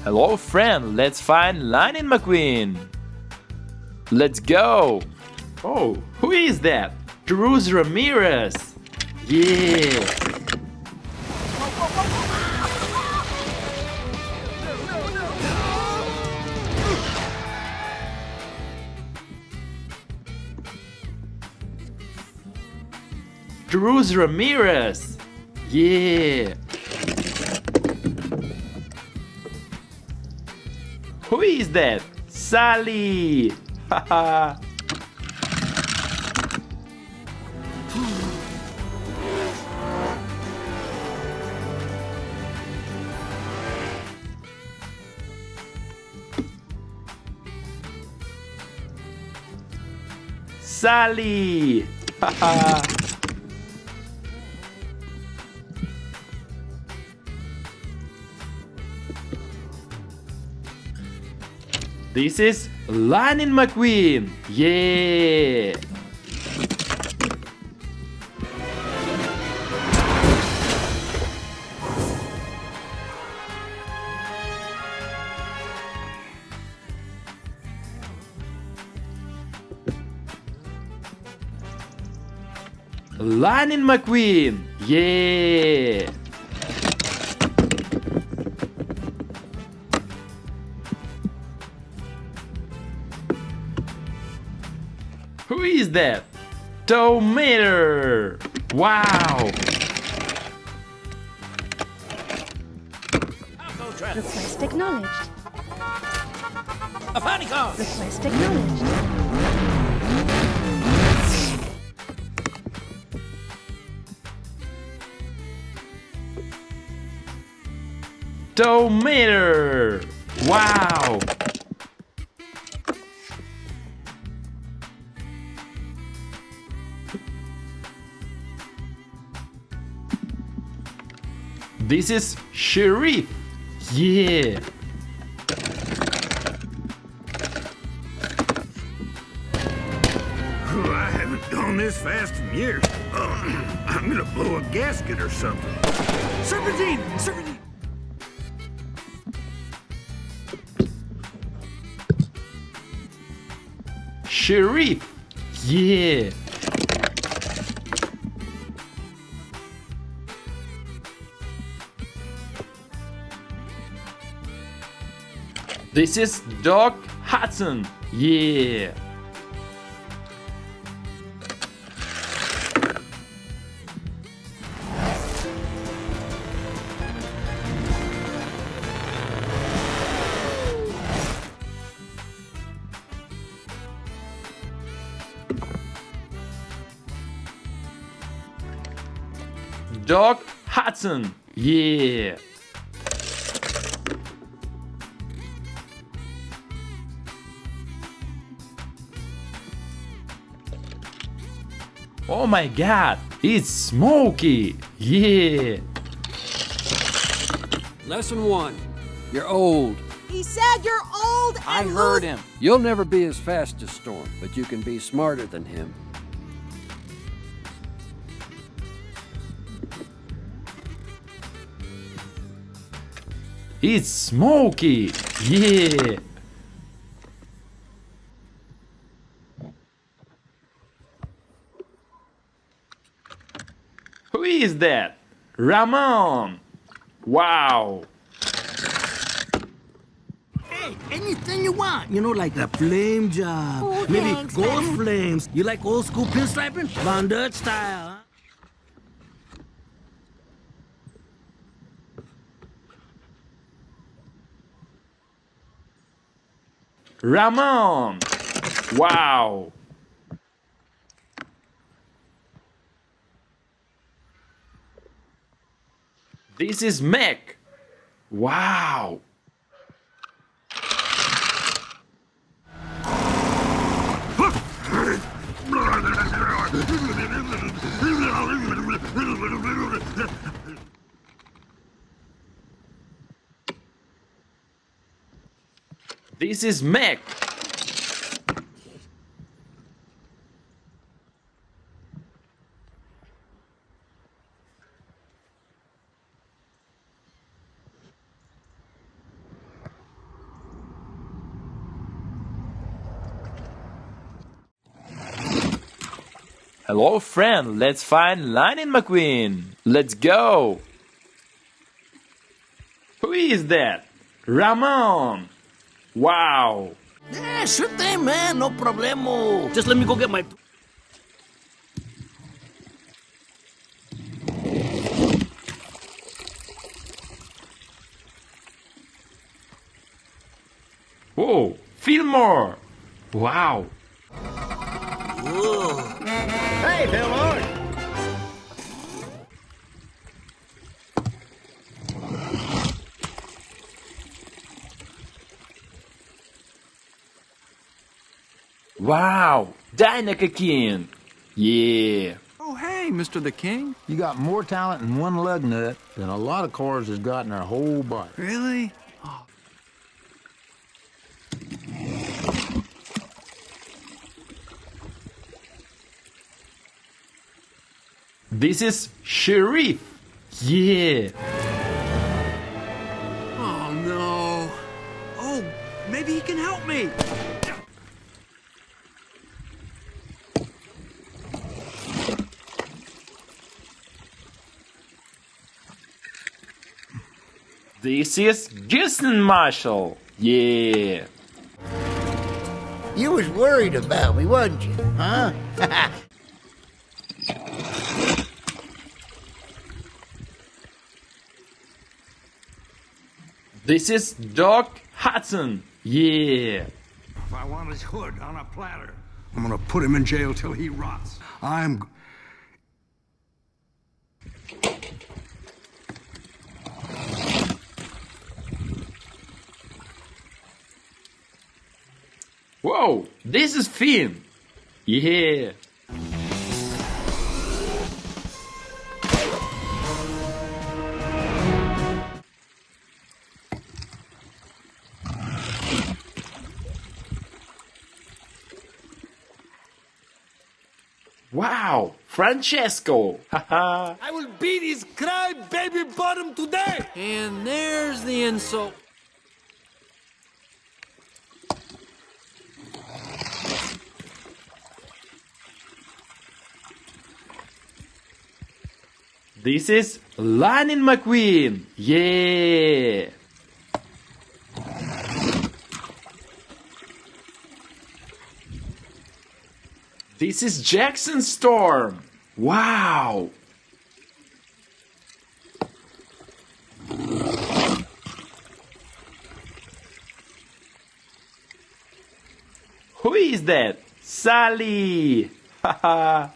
Hello friend, let's find Lightning McQueen. Let's go. Oh, who is that? Cruz Ramirez. Yeah. Cruz Ramirez. Yeah. Who is that? Sally. Haha. Sally. Haha. This is Lightning McQueen. Yeah. Lightning McQueen. Yeah. Who is that? Tomica! Wow! Request acknowledged. A minicars! Request acknowledged. Tomica! Wow! This is Sheriff. Yeah. I haven't gone this fast in years. I'm gonna blow a gasket or something. Serpentine! Serpentine! Sheriff. Yeah. This is Doc Hudson. Yeah. Doc Hudson. Yeah. Oh my god, it's Smokey! Yeah! Lesson 1. You're old. He said you're old and I heard him. You'll never be as fast as Storm, but you can be smarter than him. It's Smokey! Yeah! Who is that? Ramon! Wow! Hey, anything you want. You know, like a flame job. Oh, Maybe thanks, gold man. flames. You like old school pinstriping? Von Dutch style, huh? Ramon! Wow! This is Mack! Wow! This is Mack! Hello, friend. Let's find Lightning McQueen. Let's go. Who is that? Ramon. Wow. Yeah, sure thing, man. No problemo. Just let me go get my... Whoa, Fillmore. Wow. Hey, Fillmore! Wow, Dinoca King. Yeah. Oh, hey, Mr. the King. You got more talent in one lug nut than a lot of cars has got in their whole body. Really? This is Sheriff. Yeah. Oh, no. Oh, maybe he can help me. This is Mcmissile. Yeah. You was worried about me, wasn't you? Huh? This is Doc Hudson. Yeah. If I want his hood on a platter, I'm gonna put him in jail till he rots. Whoa, this is Finn. Yeah. Wow, Francesco. Haha. I will beat his cry-baby bottom today. And there's the insult. This is Lightning McQueen. Yeah. This is Jackson Storm. Wow. Who is that? Sally. Haha.